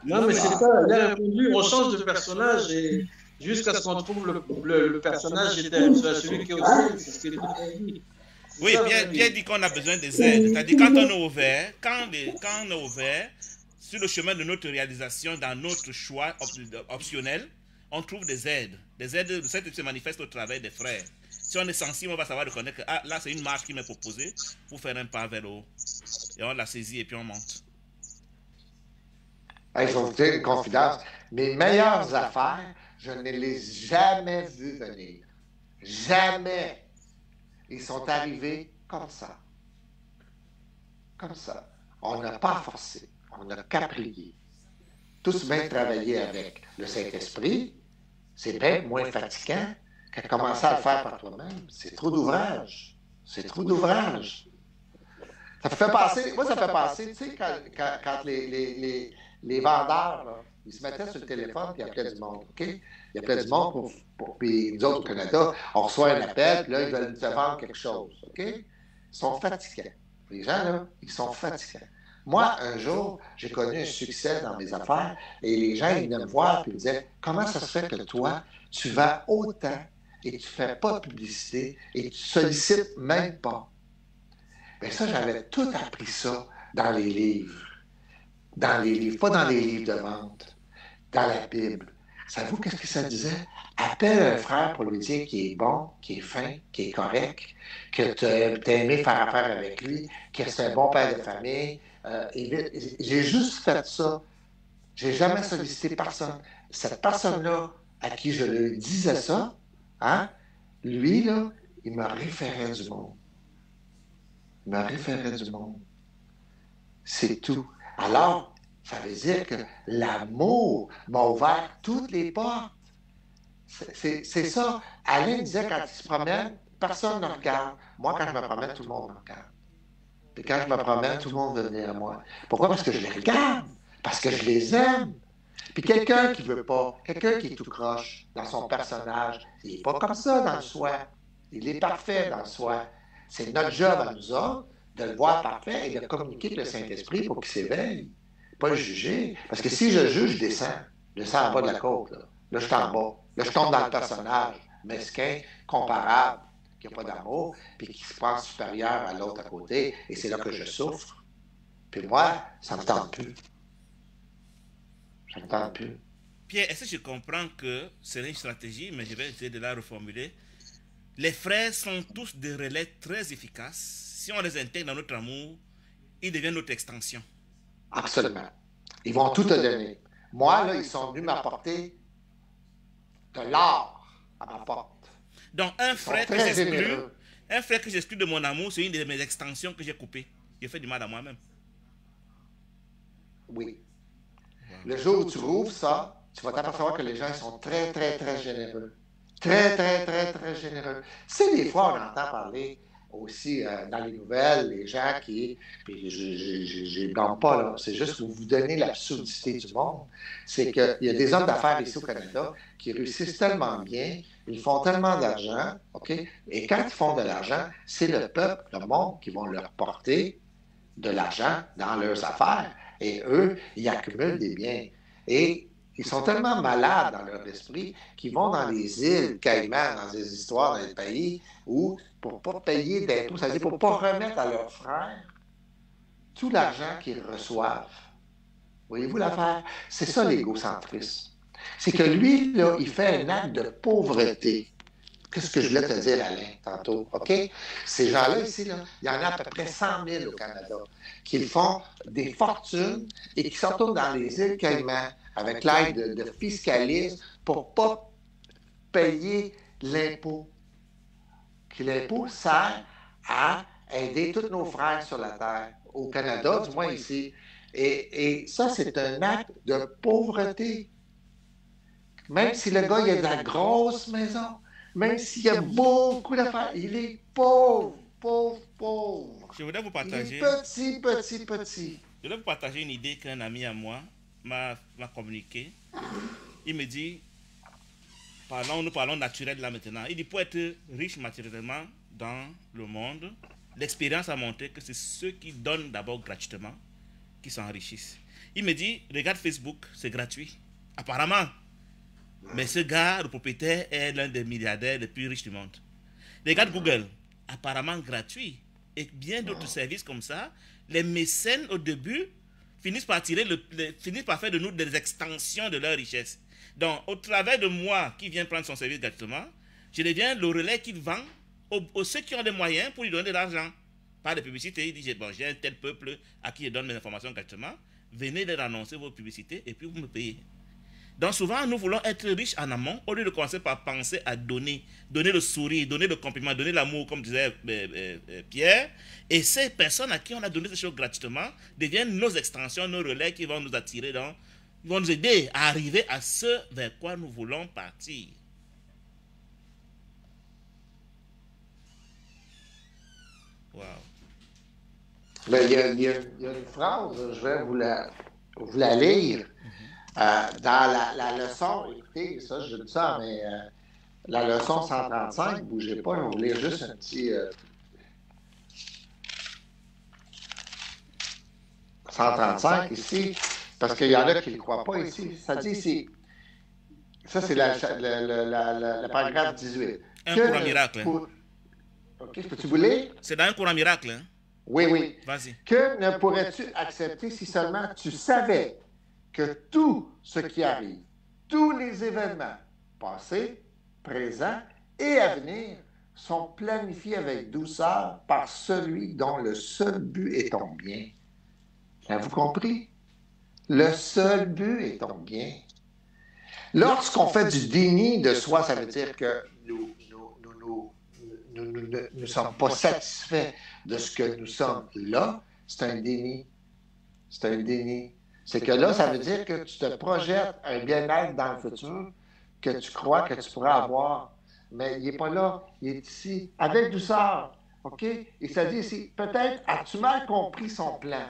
Non, mais c'est ça, il a répondu, on change de personnage et jusqu'à ce qu'on trouve le personnage idéal, celui qui est au-dessus, c'est ce qu'il dit. Oui, Pierre dit qu'on a besoin des aides. C'est-à-dire, quand on est ouvert, quand on est ouvert, sur le chemin de notre réalisation, dans notre choix optionnel, on trouve des aides. Des aides, ça se manifeste au travail des frères. Si on est sensible, on va savoir reconnaître que là, c'est une marche qui m'est proposée pour faire un pas vers le haut. Et on la saisit et puis on monte. Il faut vous dire une confidence. Mes meilleures affaires, je ne les ai jamais vues venir. Jamais. Ils sont arrivés comme ça. Comme ça. On n'a pas forcé. On n'a qu'à prier. Tous bien travailler avec le Saint-Esprit, c'est bien moins fatigant qu'à commencer à le faire par toi-même. C'est trop d'ouvrage. C'est trop d'ouvrage. Ça fait passer, moi, ça fait passer, tu sais, quand les vendeurs, là, ils se mettaient sur le téléphone et ils appelaient du monde, OK? Ils appelaient du monde puis nous autres au Canada, on reçoit un appel, puis là, ils veulent te vendre quelque chose, OK? Ils sont fatigants. Les gens, là, ils sont fatigants. Moi, un jour, j'ai connu un succès dans mes affaires et les gens ils venaient me voir et me disaient comment ça se fait que toi, tu vends autant et tu ne fais pas de publicité et tu sollicites même pas. Bien, ça, j'avais tout appris ça dans les livres. Dans les livres, pas dans les livres de vente, dans la Bible. Savez-vous qu'est-ce que ça disait? Appelle un frère pour lui dire qu'il est bon, qu'il est fin, qu'il est correct, que tu as aimé faire affaire avec lui, que c'est un bon père de famille. J'ai juste fait ça. J'ai jamais sollicité personne. Cette personne-là, à qui je lui disais ça, hein, lui, là, il me référait du monde. Il me référait du monde. C'est tout. Alors, ça veut dire que l'amour m'a ouvert toutes les portes. C'est ça. Alain disait quand il se promène, personne ne regarde. Moi, quand je me promène, tout le monde me regarde. Puis quand je me promène, tout le monde veut venir à moi. Pourquoi? Parce que je les regarde. Parce que je les aime. Puis quelqu'un qui veut pas, quelqu'un qui est tout croche dans son personnage, il n'est pas comme ça dans le soi. Il est parfait dans le soi. C'est notre job à nous autres de le voir parfait et de communiquer avec le Saint-Esprit pour qu'il s'éveille. Pas le juger. Parce que si je juge, je descends. Je descends en bas de la côte. Là, je suis en bas. Là, je tombe dans le personnage mesquin, comparable, qui n'a pas d'amour, puis qui se pense supérieur à l'autre à côté. Et c'est là que je souffre. Puis moi, ça ne me tente plus. Ça ne me tente plus. Pierre, est-ce que je comprends que c'est une stratégie, mais je vais essayer de la reformuler. Les frères sont tous des relais très efficaces. Si on les intègre dans notre amour, ils deviennent notre extension. Absolument. Ils vont tout te donner. Moi, là, ils sont venus m'apporter de l'or à ma porte. Donc, un frère que j'exclus de mon amour, c'est une de mes extensions que j'ai coupées. J'ai fait du mal à moi-même. Oui. Le jour où tu rouvres ça, tu vas t'apercevoir que les gens sont très, très, très généreux. Très, très, très, très généreux. Tu sais, des fois, on entend parler aussi dans les nouvelles, les gens qui... Puis je ne blâme pas, là. C'est juste que vous donnez l'absurdité du monde. C'est qu'il y a des hommes d'affaires ici au Canada qui réussissent tellement bien, ils font tellement d'argent, OK? Et quand ils font de l'argent, c'est le peuple, le monde qui vont leur porter de l'argent dans leurs affaires. Et eux, ils accumulent des biens. Et ils sont tellement malades dans leur esprit qu'ils vont dans les îles Caïmans, dans des histoires dans les pays où, pour ne pas payer d'impôts, c'est-à-dire pour ne pas remettre à leurs frères tout l'argent qu'ils reçoivent. Voyez-vous l'affaire? C'est ça l'égocentrisme. C'est que lui, là, il fait un acte de pauvreté. Qu'est-ce que je voulais te dire, Alain, tantôt, OK? Ces gens-là, ici, là, il y en a à peu près 100 000 au Canada qui font des fortunes et qui se retournent dans les îles Caïmans avec l'aide de fiscalistes pour ne pas payer l'impôt. Que l'impôt sert à aider tous nos frères sur la terre, au Canada, du moins ici. Et ça, c'est un acte de pauvreté. Même si le gars, il a de la grosse maison, même s'il y a beaucoup d'affaires, il est pauvre, pauvre, pauvre. Je voudrais vous partager. Il est petit. Je voudrais vous partager une idée qu'un ami à moi m'a communiquée. Il me dit, nous parlons naturel là maintenant. Il dit, pour être riche matériellement dans le monde, l'expérience a montré que c'est ceux qui donnent d'abord gratuitement qui s'enrichissent. Il me dit, regarde Facebook, c'est gratuit. Apparemment. Mais ce gars, le propriétaire, est l'un des milliardaires les plus riches du monde. Regarde Google, apparemment gratuit. Et bien d'autres services comme ça, les mécènes au début finissent par faire de nous des extensions de leur richesse. Donc, au travers de moi qui viens prendre son service gratuitement, je deviens le relais qu'il vend aux ceux qui ont des moyens pour lui donner de l'argent. Par des publicités, il dit, bon, j'ai un tel peuple à qui je donne mes informations gratuitement, venez leur annoncer vos publicités et puis vous me payez. Donc souvent, nous voulons être riches en amont au lieu de commencer par penser à donner le sourire, donner le compliment, donner l'amour, comme disait Pierre. Et ces personnes à qui on a donné ces choses gratuitement deviennent nos extensions, nos relais qui vont nous attirer, vont nous aider à arriver à ce vers quoi nous voulons partir. Wow. Mais il y a une phrase, je vais vous la lire. Dans la leçon, écoutez, ça, je dis ça, mais la leçon 135, bougez pas, on va lire juste un petit... 135 ici, parce qu'il y en a qui ne le croient pas ici. Ça dit ici, ça c'est le paragraphe 18. Un courant miracle. OK, peux-tu vous lire? C'est dans un courant miracle. Hein? Oui, oui. Vas-y. Que ne pourrais-tu accepter si seulement tu savais que tout ce qui arrive, tous les événements passés, présents et à venir sont planifiés avec douceur par celui dont le seul but est ton bien. Avez-vous compris? Le seul but est ton bien. Lorsqu'on fait du déni de soi, ça veut dire que nous ne sommes pas satisfaits de ce que nous sommes là. C'est un déni. C'est un déni. C'est que là, ça veut dire que tu te projettes un bien-être dans le futur que tu crois que tu pourras avoir. Mais il n'est pas là, il est ici, avec douceur. OK? Et ça dit ici, peut-être as-tu mal compris son plan,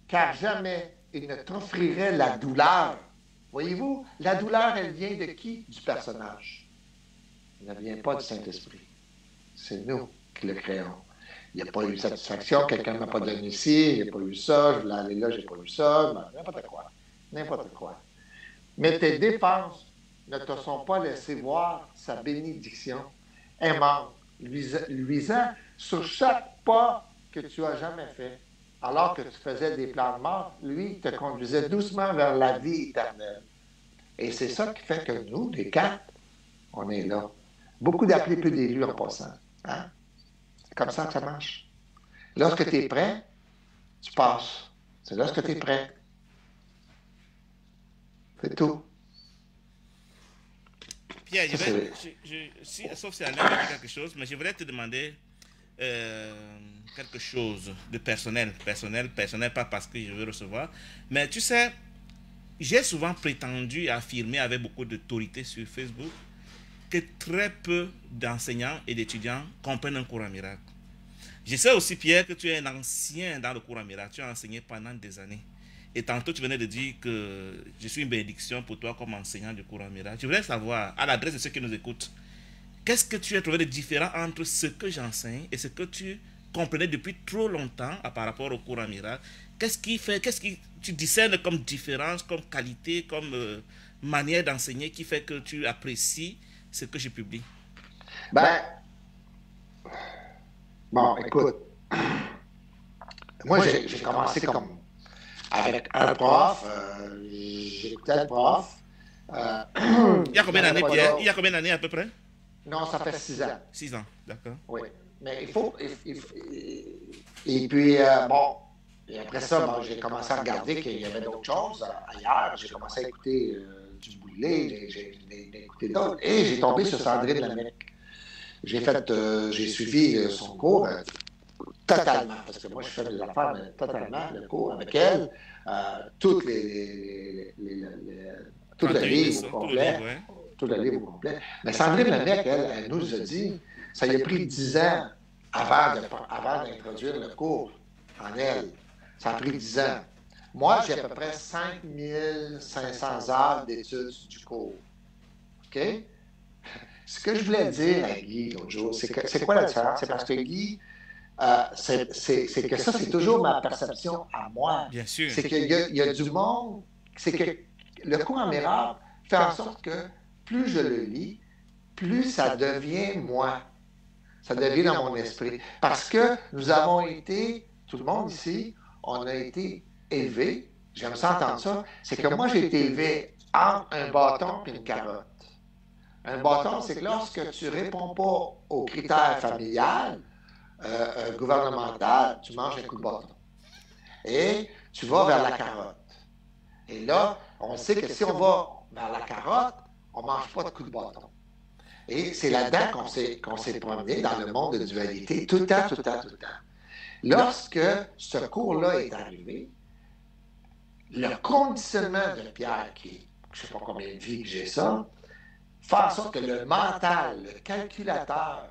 car jamais il ne t'offrirait la douleur. Voyez-vous, la douleur, elle vient de qui? Du personnage. Elle ne vient pas du Saint-Esprit. C'est nous qui le créons. Il n'y a pas eu satisfaction, quelqu'un ne m'a pas donné ici, il n'y a pas eu ça, je voulais aller là, je n'ai pas eu ça, n'importe quoi. N'importe quoi. Mais tes défenses ne te sont pas laissées voir sa bénédiction aimante, luisant sur chaque pas que tu as jamais fait. Alors que tu faisais des plans de mort, lui te conduisait doucement vers la vie éternelle. Et c'est ça qui fait que nous, les quatre, on est là. Beaucoup d'appelés, peu d'élus en passant. Hein? C'est comme ça que ça marche. Lorsque tu es prêt, tu passes. C'est lorsque tu es prêt. C'est tout. Pierre, sauf si Alain a dit quelque chose, mais je voudrais te demander quelque chose de personnel, pas parce que je veux recevoir, mais tu sais, j'ai souvent prétendu et affirmé avec beaucoup d'autorité sur Facebook que très peu d'enseignants et d'étudiants comprennent un cours en miracle. Je sais aussi, Pierre, que tu es un ancien dans le cours en miracle, tu as enseigné pendant des années. Et tantôt, tu venais de dire que je suis une bénédiction pour toi comme enseignant du cours en miracle. Je voudrais savoir, à l'adresse de ceux qui nous écoutent, qu'est-ce que tu as trouvé de différent entre ce que j'enseigne et ce que tu comprenais depuis trop longtemps par rapport au cours en miracle? Qu'est-ce qui tu discernes comme différence, comme qualité, comme manière d'enseigner qui fait que tu apprécies ce que je publie? Bon, écoute, moi j'ai commencé avec un prof, j'écoutais le prof. Il y a combien d'années, Pierre? Il y a combien d'années à peu près? Non, ça fait 6 ans. 6 ans, d'accord. Oui, mais il faut... Et puis, bon, et après ça, bon, j'ai commencé à regarder qu'il y avait d'autres choses ailleurs. J'ai commencé à écouter du Boulet, j'ai écouté d'autres. Et j'ai tombé sur Sandrine Lamec. J'ai suivi son cours totalement, parce que moi, je fais des affaires, mais totalement, le cours avec elle, tout le livre au complet. Tout le livre au complet. Mais Sandrine Lamec, elle nous a dit, ça y a pris 10 ans avant d'introduire le cours en elle. Ça a pris 10 ans. Moi, j'ai à peu près 5500 heures d'études du cours. OK? Ce que je voulais dire à Guy l'autre jour, c'est quoi la différence? C'est parce que Guy, c'est que ça, c'est toujours ma perception à moi. Bien sûr. C'est qu'il y a du monde, c'est que le cours en miracle fait en sorte que plus je le lis, plus ça devient moi. Ça devient dans mon esprit. Parce que nous avons été, tout le monde ici, on a été élevés, j'aime ça entendre ça, c'est que moi j'ai été élevé entre un bâton et une carotte. Un bâton, c'est que lorsque tu ne réponds pas aux critères familiales, gouvernementaux, tu manges un coup de bâton. Et tu vas vers la carotte. Et là, on sait que si on va vers la carotte, on ne mange pas de coup de bâton. Et c'est là-dedans qu'on s'est promené dans le monde de dualité, tout le temps. Lorsque ce cours-là est arrivé, le conditionnement de Pierre, qui, je ne sais pas combien de vies que j'ai ça, fait en sorte que le mental, le calculateur,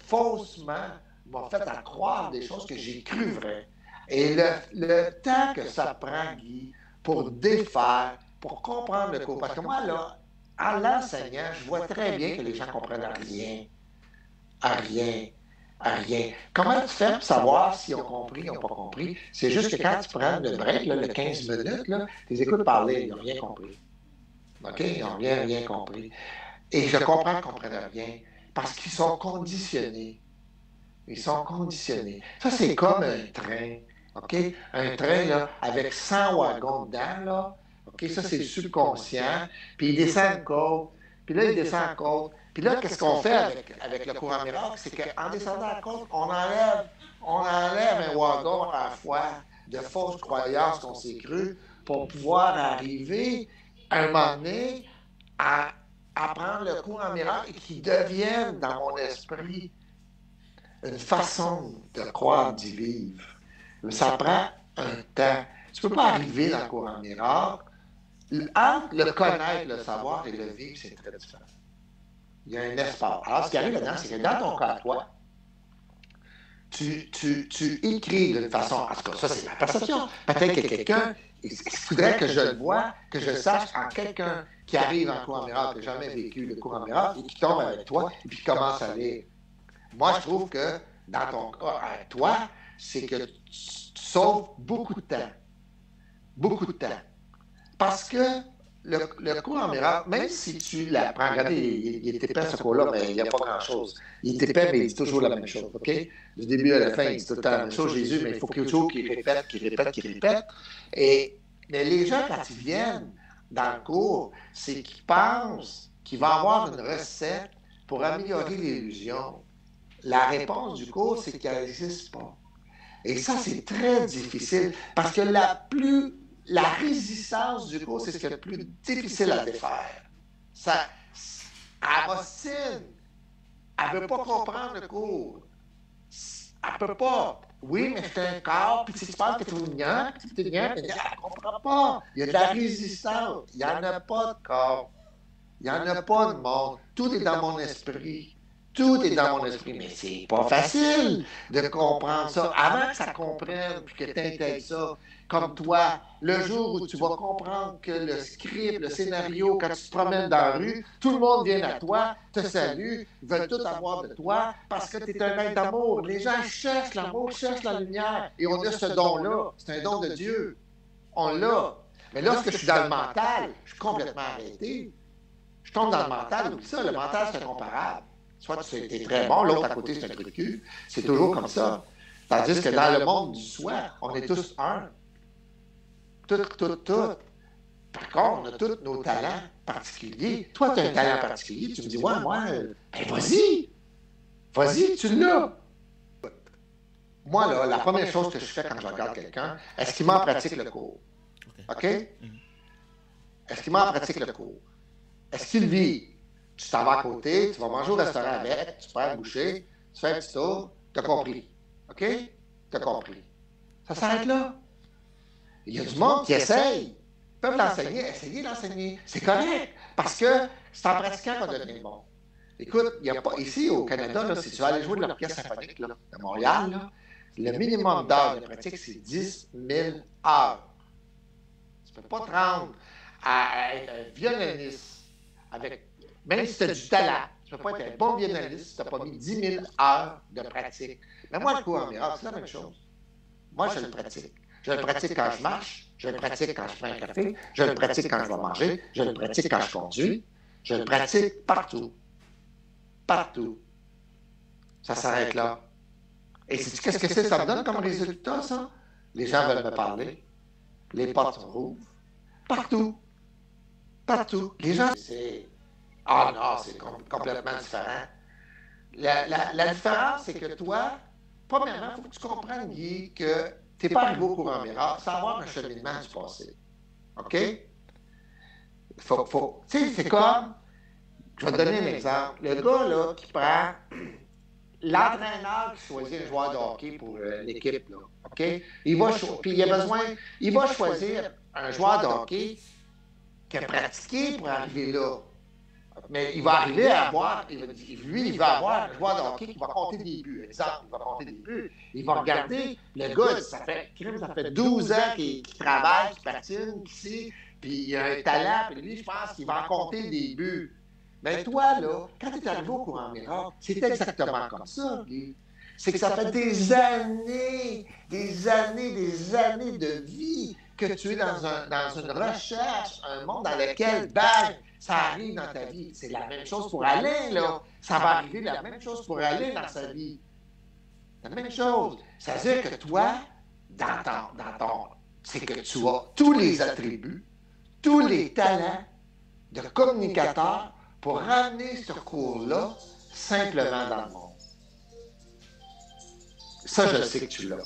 faussement, m'a fait à croire des choses que j'ai cru vraies. Et le temps que ça prend, Guy, pour défaire, pour comprendre le cours, parce que moi, là, en l'enseignant, je vois très bien que les gens ne comprennent rien. À rien. Rien. Comment tu fais pour savoir s'ils ont compris ou n'ont pas compris? C'est juste que quand tu prends le break, là, le 15 minutes, là, tu les écoutes parler, ils n'ont rien compris. OK? Ils n'ont rien compris. Et je comprends qu'ils ne comprennent rien parce qu'ils sont conditionnés. Ils sont conditionnés. Ça, c'est comme un train. OK? Un train là, avec 100 wagons dedans, là. OK? Ça, c'est le subconscient. Puis il descend une côte. Puis là, il descend la côte. Puis là, qu'est-ce qu'on fait avec le courant miracle? C'est qu'en descendant la côte, on enlève un wagon à la fois de fausses croyances qu'on s'est cru pour pouvoir arriver à un moment donné à prendre le courant miracle et qu'il devienne dans mon esprit une façon de croire, d'y vivre. Mais ça prend un temps. Tu ne peux pas arriver dans le courant miracle. Entre le connaître, le savoir et le vivre, c'est très différent. Il y a un espace. Alors, ce qui arrive là-dedans, c'est que dans ton cas, toi, tu écris d'une façon, en tout cas, ça c'est ma perception. Peut-être que quelqu'un, il faudrait que je le voie, que je sache en quelqu'un qui arrive en courant miracle, qui n'a jamais vécu le courant miracle, et qui tombe avec toi, et puis qui commence à lire. Moi, je trouve que dans ton cas, avec toi, c'est que tu sauves beaucoup de temps. Beaucoup de temps. Parce que le cours en miracle, même si tu l'apprends, regardez, il est épais ce cours-là, mais il n'y a pas grand-chose. Il est épais, mais il dit toujours la même chose, OK? Du début à la fin, il dit tout le temps la même chose, Jésus, mais il faut toujours qu'il répète. Mais les gens, quand ils viennent dans le cours, c'est qu'ils pensent qu'il va y avoir une recette pour améliorer l'illusion. La réponse du cours, c'est qu'elle n'existe pas. Et ça, c'est très difficile, parce que la résistance du cours, c'est ce qui est le plus difficile à défaire. Elle m'ostine. Elle ne veut pas comprendre le cours. Elle ne peut pas. Oui, mais c'est un corps, puis si tu penses que tu es ignorant, elle ne comprend pas. Il y a de la résistance. Il n'y en a pas de corps. Il n'y en a pas de monde. Tout est dans mon esprit. Tout est dans mon esprit, mais c'est pas facile de comprendre ça. Avant que ça comprenne, puis que tu intègres ça, comme toi, le jour où tu vas comprendre que le script, le scénario, quand tu te promènes dans la rue, tout le monde vient à toi, te salue, veulent tout avoir de toi, parce que tu es un être d'amour. Les gens cherchent l'amour, cherchent la lumière, et on a ce don-là. C'est un don de Dieu. On l'a. Mais lorsque je suis dans le mental, je suis complètement arrêté. Je tombe dans le mental, oublie ça, le mental, c'est incomparable. Soit tu es très bon, l'autre à côté, c'est un truc de cul. C'est toujours comme ça. Tandis que dans le monde du soi, on est tous un. Tout. Par contre, on a tous nos talents particuliers. Toi, tu as un talent particulier. Tu me dis, ouais, moi, ben vas-y, tu l'as. Moi, là, la première chose que je fais quand je regarde quelqu'un, est-ce qu'il met en pratique le cours? OK? Est-ce qu'il met en pratique le cours? Est-ce qu'il vit? Tu t'en vas à côté, tu vas manger au restaurant avec, tu prends un boucher, tu fais un petit tour, t'as compris. OK? T'as compris. Ça s'arrête là. Il y a du monde qui essaye. Ils peuvent l'enseigner, essayer d'enseigner. C'est correct, parce que c'est en pratiquant qu'on devient bon. Écoute, il n'y a pas, ici au Canada, là, si tu vas aller jouer de l'orchestre symphonique là, de Montréal, là, le minimum d'heures de pratique, c'est 10 000 heures. Tu ne peux pas te rendre à être un violoniste avec... Même si tu as du talent, tu ne peux pas être un bon violoniste si tu n'as pas mis 10 000 heures de pratique. Mais moi, le cours en miracle, c'est la même chose. Moi, je le pratique. Je le pratique quand je marche, je le pratique quand je fais un café, je le pratique quand je vais manger, je le pratique quand je conduis, je le pratique partout. Partout. Ça s'arrête là. Et qu'est-ce que ça me donne comme résultat, ça? Les gens veulent me parler. Les portes s'ouvrent. Partout. Partout. Les gens... Ah non, c'est complètement différent. La différence, c'est que toi, premièrement, il faut que tu comprennes, Guy, que tu n'es pas arrivé au courant miracle sans avoir un cheminement du passé. OK? Tu sais, c'est comme... Je vais te donner un exemple. Le gars, là, qui prend... L'entraîneur qui choisit un joueur de hockey pour l'équipe, là, OK? Puis il va choisir un joueur de hockey qui a pratiqué pour arriver là. Mais il va arriver à avoir, il va avoir un joueur de hockey qui va compter des buts. Exemple, il va compter des buts. Il va regarder, le gars, ça fait 12 ans qu'il travaille, qu'il patine, qu'il sait, puis il a un talent, puis lui, je pense qu'il va en compter des buts. Mais toi, là, quand tu es arrivé au courant miracle, c'est exactement comme ça, Guy. C'est que ça fait des années de vie que tu es dans une recherche, un monde dans lequel, bang, ça arrive dans ta vie. C'est la même chose pour Alain, là. Ça va arriver la même chose pour Alain dans sa vie. La même chose. Ça veut dire que toi, c'est que tu as tous les attributs, tous les talents de communicateur pour ramener ce cours-là simplement dans le monde. Ça, je sais que tu l'as.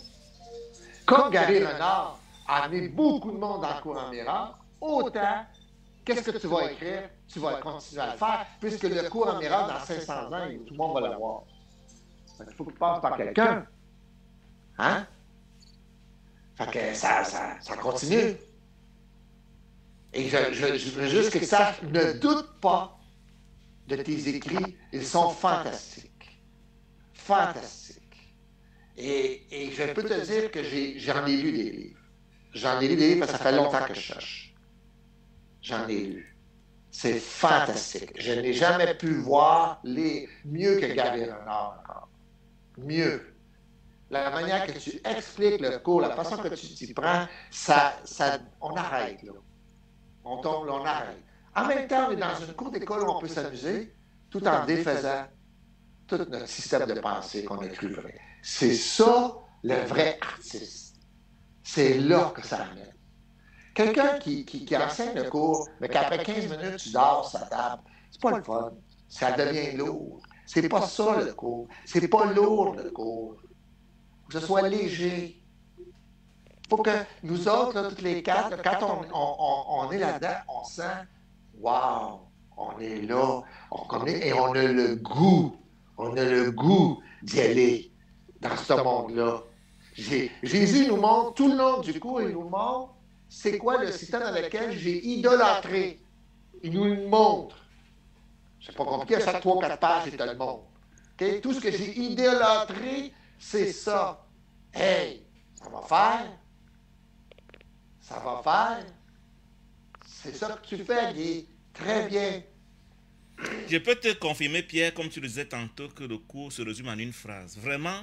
Comme Gary Renard a amené beaucoup de monde dans le cours en miracle, autant, qu'est-ce que tu vas écrire? Tu vas continuer à le faire, puisque le cours en miracle, dans 500 ans, tout le monde va l'avoir. Il faut que tu passes par quelqu'un. Hein? Fait que ça continue. Et je veux juste que ça ne doute pas de tes écrits. Ils sont fantastiques. Fantastiques. Et je peux te dire que j'en ai lu des livres. J'en ai lu des livres parce que ça fait longtemps que je cherche. J'en ai lu. C'est fantastique. Je n'ai jamais pu voir mieux que Gary Renard encore. Mieux. La manière que tu expliques le cours, la façon que tu t'y prends, on arrête, là. On tombe, là, on arrête. En même temps, on est dans une cour d'école où on peut s'amuser, tout en défaisant tout notre système de pensée qu'on a cru vrai. C'est ça, le vrai artiste. C'est là que ça amène. Quelqu'un qui enseigne le cours, mais qu'après 15 minutes, tu dors sur sa table, c'est pas le fun. Ça devient lourd. C'est pas ça, le cours. C'est pas lourd, le cours. Faut que ce soit léger. Il faut que nous autres, là, toutes les quatre, là, quand on est là-dedans, on sent « Wow! » On est là, et on a le goût. On a le goût d'y aller dans ce monde-là. Jésus nous montre, tout le long du cours, il nous montre c'est quoi le système dans lequel j'ai idolâtré. Il nous le montre. C'est pas compliqué, à chaque 3-4 pages, il te le montre. Okay? Tout ce que j'ai idolâtré, c'est ça. Hey, ça va faire. Ça va faire. C'est ça que tu fais, Guy. Très bien. Je peux te confirmer, Pierre, comme tu le disais tantôt, que le cours se résume en une phrase. Vraiment,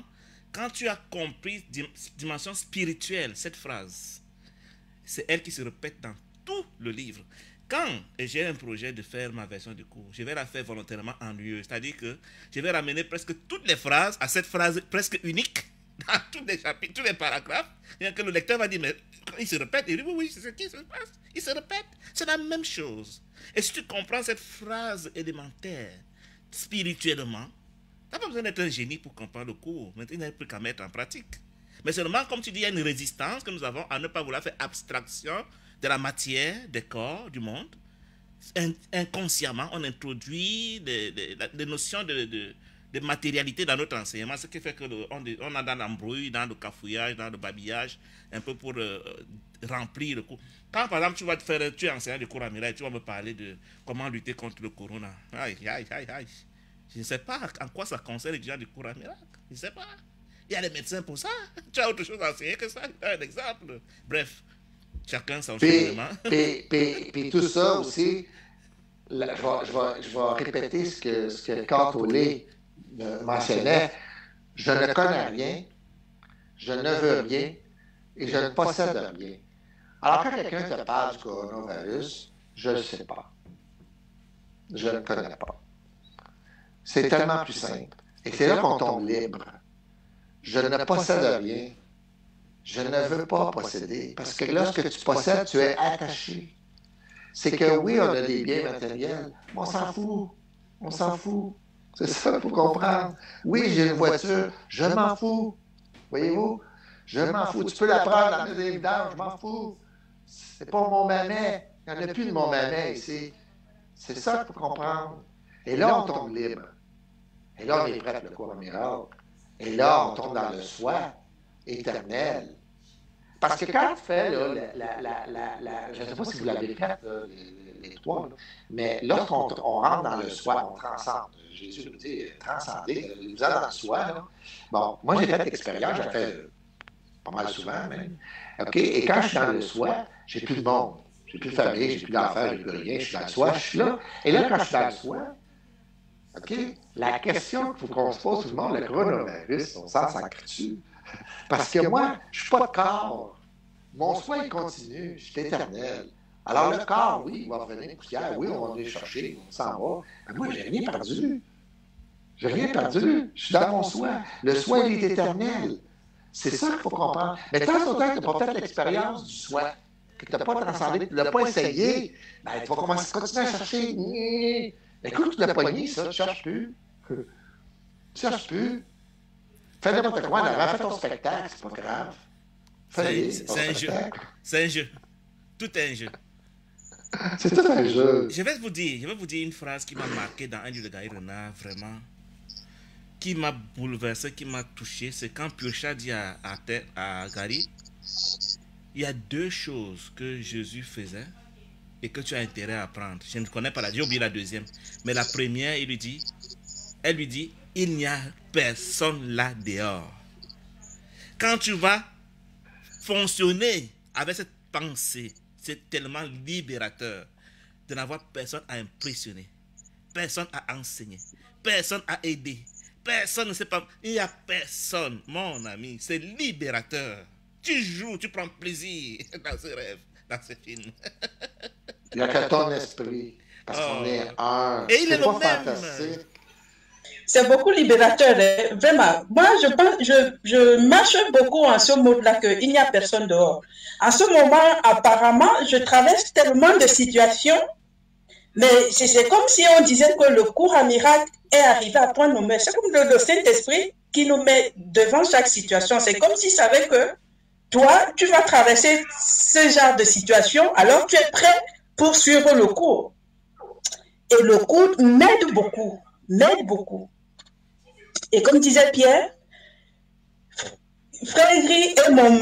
quand tu as compris dimension spirituelle, cette phrase, c'est elle qui se répète dans tout le livre. Quand j'ai un projet de faire ma version du cours, je vais la faire volontairement ennuyeuse. C'est-à-dire que je vais ramener presque toutes les phrases à cette phrase presque unique dans tous les chapitres, tous les paragraphes. Et que le lecteur va dire, mais il se répète. Il dit, oui, c'est ce qui se passe. Il se répète. C'est la même chose. Et si tu comprends cette phrase élémentaire spirituellement, tu n'as pas besoin d'être un génie pour comprendre le cours. Maintenant, il n'y a plus qu'à mettre en pratique. Mais seulement, comme tu dis, il y a une résistance que nous avons à ne pas vouloir faire abstraction de la matière, des corps, du monde. Inconsciemment, on introduit des notions de matérialité dans notre enseignement, ce qui fait qu'on a dans l'embrouille, dans le cafouillage, dans le babillage, un peu pour remplir le cours. Quand, par exemple, tu es enseignant de cours à Mirail, tu vas me parler de comment lutter contre le corona. Aïe. Je ne sais pas en quoi ça concerne les gens du cours à Mirail. Je ne sais pas. Il y a des médecins pour ça. Tu as autre chose à enseigner que ça. Un exemple. Bref, chacun son cheminement. Puis tout ça aussi, je vais répéter ce que Cartolé mentionnait. Je ne connais rien, je ne veux rien et je ne possède rien. Alors, quand quelqu'un te parle du coronavirus, je ne sais pas. Je ne connais pas. C'est tellement plus simple. Et c'est là qu'on tombe libre. Je ne possède rien. Je ne veux pas posséder. Parce que lorsque tu possèdes, tu es attaché. C'est que oui, on a des biens matériels, mais on s'en fout. On s'en fout. C'est ça qu'il faut comprendre. Oui, j'ai une voiture, je m'en fous. Voyez-vous? Je m'en fous. Tu peux la prendre dans les vidanges, je m'en fous. C'est pas mon manet. Il n'y en a plus de mon manet ici. C'est ça qu'il faut comprendre. Et là, on tombe libre. Et là, on est prêt pour le cours miracle. Et là, on tombe dans le soi éternel. Parce que quand tu fais, là, je ne sais pas si vous l'avez fait, les trois, là, mais lorsqu'on rentre dans le soi, on transcende. Jésus nous dit transcender, vous êtes dans le soi. Là. Bon, moi, j'ai fait l'expérience, j'ai fait pas mal souvent même. OK? Et quand je suis dans le soi, j'ai plus de monde. J'ai plus de famille, j'ai plus d'enfants, j'ai plus rien, je suis dans le soi, je suis là. Et là, quand je suis dans le soi, OK? La question qu'il faut qu'on se pose tout le monde, le coronavirus, on s'en sacre-tu? Parce que moi, je ne suis pas de corps. Mon soin, il continue. Je suis éternel. Alors, le corps, oui, il va revenir poussière. Oui, on va aller chercher. On s'en va. Mais moi, j'ai rien perdu. J'ai rien perdu. Je suis dans mon soin. Le soin, il est éternel. C'est ça qu'il faut comprendre. Mais tant que tu n'as pas fait l'expérience du soin, que tu n'as pas transcendé, tu ne l'as pas essayé, ben, tu vas continuer à chercher. Écoute, tu l'as pogné, ça. Tu ne cherches plus. Tu ne cherches plus. Fais n'importe quoi. Fais ton spectacle. C'est pas grave. C'est un jeu. C'est un jeu. Tout est un jeu. C'est tout un jeu. Je vais vous dire une phrase qui m'a marqué dans un livre de Gary Renard, vraiment, qui m'a bouleversé, qui m'a touché. C'est quand Purcha dit à Gary, il y a deux choses que Jésus faisait et que tu as intérêt à apprendre. Je ne connais pas j'ai oublié la deuxième. Mais la première, elle lui dit, il n'y a personne là dehors. Quand tu vas fonctionner avec cette pensée, c'est tellement libérateur de n'avoir personne à impressionner, personne à enseigner, personne à aider, personne ne sait pas. Il n'y a personne, mon ami, c'est libérateur. Tu joues, tu prends plaisir dans ce rêve, dans ce film. Il n'y a que ton esprit, parce qu'on est un. Et il est pas le même. Fantastique. C'est beaucoup libérateur, hein? Vraiment. Moi, je marche beaucoup en ce mode-là qu'il n'y a personne dehors. En ce moment, apparemment, je traverse tellement de situations, mais c'est comme si on disait que le cours à miracle est arrivé à point nommé. C'est comme le Saint-Esprit qui nous met devant chaque situation. C'est comme s'il savait que toi, tu vas traverser ce genre de situation, alors tu es prêt pour suivre le cours. Et le cours m'aide beaucoup. Et comme disait Pierre, Frère Gris est mon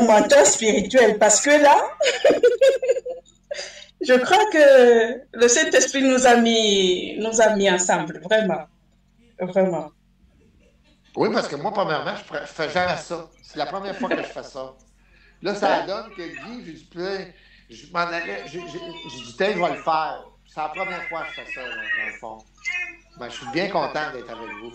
mentor spirituel, parce que là, je crois que le Saint-Esprit nous a mis ensemble, vraiment. Vraiment. Oui, parce que moi, premièrement, je fais jamais ça. C'est la première fois que je fais ça. Là, ça donne que Guy, je m'en allais, j'ai dit, je vais le faire. C'est la première fois que je fais ça, dans le fond. Ben, je suis bien content d'être avec vous.